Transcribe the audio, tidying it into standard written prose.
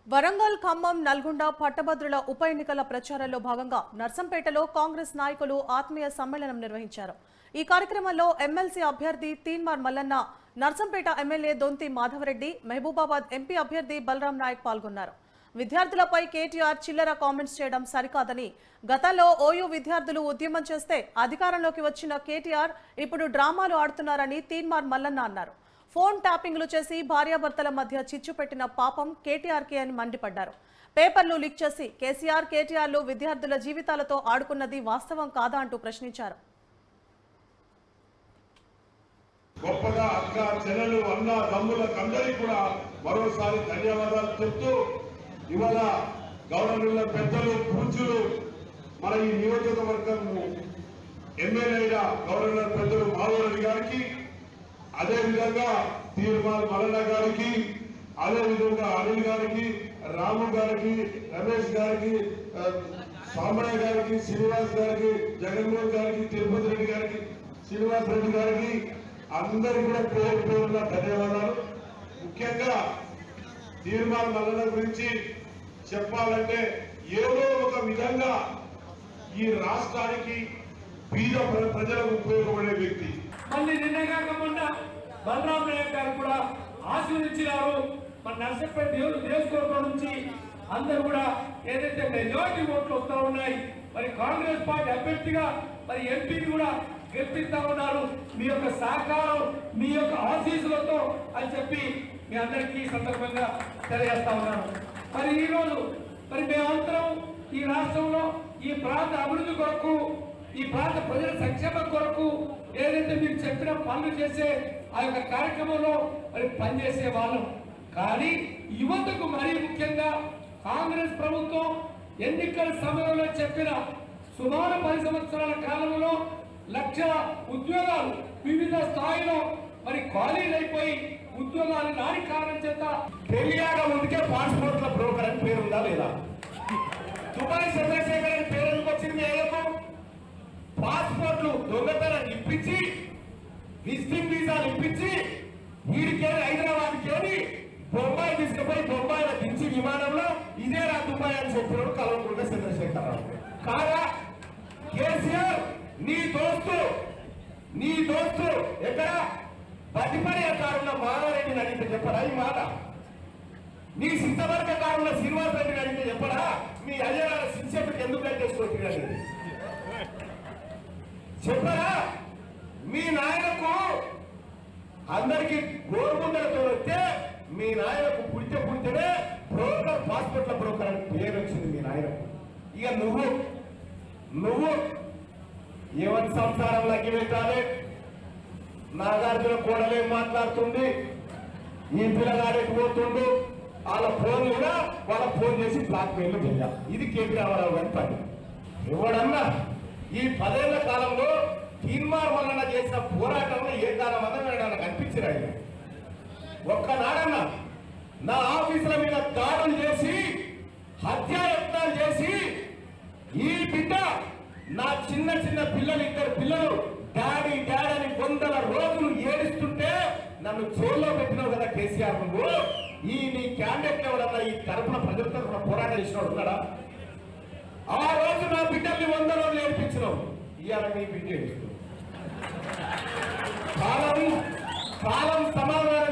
వరంగల్, ఖమ్మం, నల్గొండ పట్టభద్రుల ఉప ఎన్నికల ప్రచారంలో భాగంగా నర్సంపేటలో కాంగ్రెస్ నాయకులు ఆత్మీయ సమ్మేళనం నిర్వహించారు. ఈ కార్యక్రమంలో ఎమ్మెల్సీ అభ్యర్థి తీన్మార్ మల్లన్న, నర్సంపేట ఎమ్మెల్యే దొంతి మాధవరెడ్డి, మహబూబాబాద్ ఎంపీ అభ్యర్థి బలరాం నాయక్ పాల్గొన్నారు. విద్యార్థులపై కేటీఆర్ చిల్లర కామెంట్స్ చేయడం సరికాదని, గతంలో ఓయూ విద్యార్థులు ఉద్యమం చేస్తే అధికారంలోకి వచ్చిన కేటీఆర్ ఇప్పుడు డ్రామాలు ఆడుతున్నారని తీన్మార్ మల్లన్న అన్నారు. ఫోన్ ట్యాపింగ్లు చేసి భార్యాభర్తల మధ్య చిచ్చు పెట్టిన పాపం కేటీఆర్కే అని మండిపడ్డారు. పేపర్లు లీక్ చేసి కేసీఆర్, కేటీఆర్లు విద్యార్థుల జీవితాలతో ఆడుకున్నది వాస్తవం కాదా అంటూ ప్రశ్నించారు. గొప్పగా అక్క చెల్లెలు అన్న తమ్ములకందరికీ కూడా మరోసారి ధన్యవాదాలు చెప్తూ, ఇవాళ గవర్నర్ల పెద్దలు పూజలు మన ఈ నియోజకవర్గం ఎమ్మెల్యేల గవర్నర్ పెద్దలు మాధవరెడ్డి గారికి, అదేవిధంగా తీర్మాల్ మల్లన్న గారికి, అదేవిధంగా అనిల్ గారికి, రాము గారికి, రమేష్ గారికి, సాంబయ్య గారికి, శ్రీనివాస్ గారికి, జగన్మోహన్ గారికి, తిరుపతి రెడ్డి గారికి, శ్రీనివాస్ రెడ్డి గారికి అందరికీ కూడా పేరు పేరున ధన్యవాదాలు. ముఖ్యంగా తీర్మాల్ మల్లన్న గురించి చెప్పాలంటే ఏదో ఒక విధంగా ఈ రాష్ట్రానికి బీద ప్రజలకు ఉపయోగపడే వ్యక్తి. మళ్ళీ నిన్న కాకుండా బలరాం నాయక్ గారు కూడా ఆశీర్వదించినారు. మన నర్సంపేట నియోజకవర్గం నుంచి అందరూ కూడా ఏదైతే మెజారిటీ ఓట్లు వస్తూ ఉన్నాయి, మరి కాంగ్రెస్ పార్టీ అభ్యర్థిగా మరి ఎంపీని కూడా గెలిపిస్తా ఉన్నారు. మీ యొక్క సహకారం, మీ యొక్క ఆశీస్సులతో అని చెప్పి మీ అందరికీ ఈ సందర్భంగా తెలియజేస్తా ఉన్నాను. మరి ఈరోజు మరి మేమందరం ఈ రాష్ట్రంలో ఈ ప్రాంత అభివృద్ధి కొరకు, ఈ ప్రాంత ప్రజల సంక్షేమం కొరకు ఏదైతే మీరు చెప్పిన పనులు చేసే ఆ యొక్క కార్యక్రమంలో మరి పనిచేసే వాళ్ళం. కానీ యువతకు మరీ ముఖ్యంగా కాంగ్రెస్ ప్రభుత్వం ఎన్నికల సమయంలో చెప్పిన సుమారు 10 సంవత్సరాల కాలంలో 1,00,000 ఉద్యోగాలు వివిధ స్థాయిలో మరి ఖాళీలు అయిపోయి ఉద్యోగాలు రాని కారణం చేత పెళ్లియాగ ముందుకే పాస్పోర్ట్ల బ్రోకర్ అని పేరుందా లేదా? దుబాయ్ చంద్రశేఖర్ అని పేరు ఎందుకు వచ్చింది? మేరకు పాస్పోర్ట్లు దొంగతనం ఇప్పించి, విజిటింగ్ వీసాలు ఇప్పించి, వీడికేది హైదరాబాద్కి ఏది బొంబాయి తీసుకుపోయి బొంబాయిలో దించి విమానంలో ఇదే రా దుబాయ్ అని చెప్పినాడు కల్వకుంట్ల చంద్రశేఖరరావు. కాగా కేసీఆర్ నీ దోస్తు ఎక్కడ బతిపడి కారున్న మాధవరెడ్డిని అడిగితే చెప్పరా ఈ మాట? నీ సిద్ధవర్గ కారున్న శ్రీనివాస్ రెడ్డిని అడిగితే చెప్పరా మీ అజరాల శిక్షకు ఎందుకు కట్టేసుకొచ్చిందని చెప్పరా? మీ నాయనకు అందరికి గోరుముందలతో వస్తే మీ నాయనకు పుడితేనే బ్రోకర్, పాస్పోర్ట్ల బ్రోకర్ అని పేరు వచ్చింది మీ నాయనకు. ఇక నువ్వు ఏమని సంసారంలో అగ్గిపెట్టాలి? నాగార్జున కోడలేం మాట్లాడుతుంది, ఈ పిల్లగాడికి పోతుండు, వాళ్ళ ఫోన్ కూడా వాళ్ళ ఫోన్ చేసి బ్లాక్ మెయిల్ చేయాలి. ఇది కేపీ రామారావు గారి పని. ఎవడన్నా ఈ 10 ఏళ్ల కాలంలో తీన్మార్ మల్లన్న చేసిన పోరాటంలో ఏ కాలం అన్నా నాకు అనిపించినాడు. ఒక్కనాడన్నా నా ఆఫీసుల మీద దాడులు చేసి, హత్యాయత్నాలు చేసి, ఈ బిడ్డ నా చిన్న పిల్లలు, 2 పిల్లలు డాడీ అని 100 రోజులు ఏడుస్తుంటే నన్ను జైల్లో పెట్టినావు కదా కేసీఆర్. నువ్వు ఈ నీ క్యాండిడేట్ ఎవరన్నా ఈ తరపున ప్రజల తరపున పోరాటం చేసినాడు ఉన్నాడా? ఆ రోజు నా బిడ్డల్ని 100 రోజులు ఏడిపించినావు. ఇవాళ నీ బిడ్డ ఏడుస్తున్నావు. కాలం సమాధానం